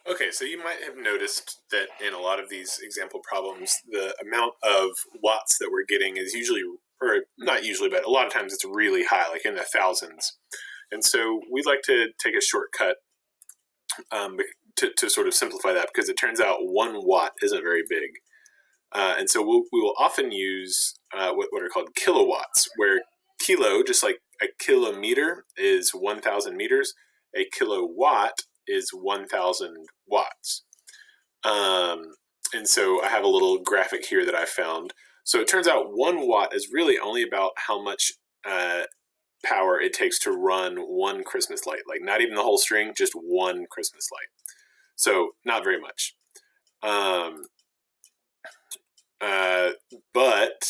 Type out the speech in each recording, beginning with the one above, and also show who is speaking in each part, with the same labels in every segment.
Speaker 1: Okay, so you might have noticed that in a lot of these example problems, the amount of watts that we're getting is usually, or not usually, but a lot of times it's really high, like in the thousands. And so we'd like to take a shortcut to sort of simplify that, because it turns out 1 watt isn't very big. And so we will often use what are called kilowatts, where kilo, just like a kilometer, is 1,000 meters. A kilowatt is 1,000 watts. And so I have a little graphic here that I found. So it turns out 1 watt is really only about how much power it takes to run one Christmas light. Like not even the whole string, just one Christmas light. So not very much. But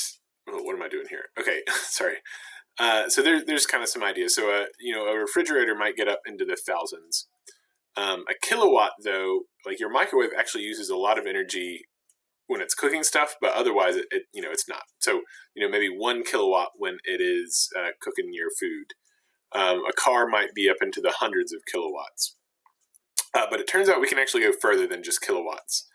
Speaker 1: what am I doing here? Okay, sorry. So there's kind of some ideas. So a refrigerator might get up into the thousands. A kilowatt, though, like your microwave actually uses a lot of energy when it's cooking stuff, but otherwise it's not. So maybe 1 kilowatt when it is cooking your food. A car might be up into the hundreds of kilowatts. But it turns out we can actually go further than just kilowatts.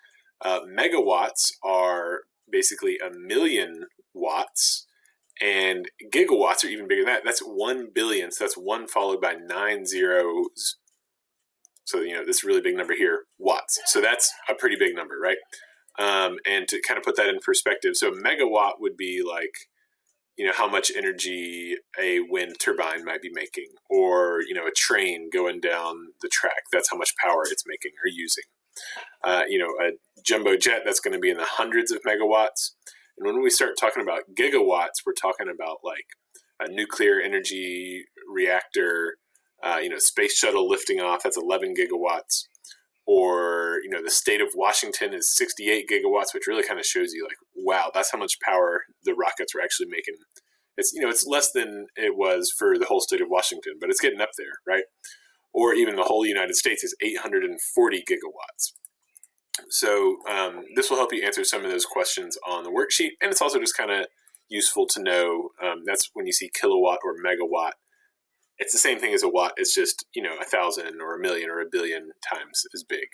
Speaker 1: Megawatts are basically 1,000,000 watts, and gigawatts are even bigger than that. That's 1 billion. So that's 1 followed by 9 zeros. So, this really big number here, watts. So that's a pretty big number, right? And to kind of put that in perspective, so a megawatt would be like, how much energy a wind turbine might be making, or, a train going down the track. That's how much power it's making or using. A jumbo jet, that's going to be in the hundreds of megawatts. And when we start talking about gigawatts, we're talking about like a nuclear energy reactor, space shuttle lifting off, that's 11 gigawatts. Or, the state of Washington is 68 gigawatts, which really kind of shows you like, wow, that's how much power the rockets were actually making. It's less than it was for the whole state of Washington, but it's getting up there, right? Or even the whole United States is 840 gigawatts. So this will help you answer some of those questions on the worksheet, and it's also just kind of useful to know. That's when you see kilowatt or megawatt. It's the same thing as a watt. It's just 1,000 or 1,000,000 or 1,000,000,000 times as big.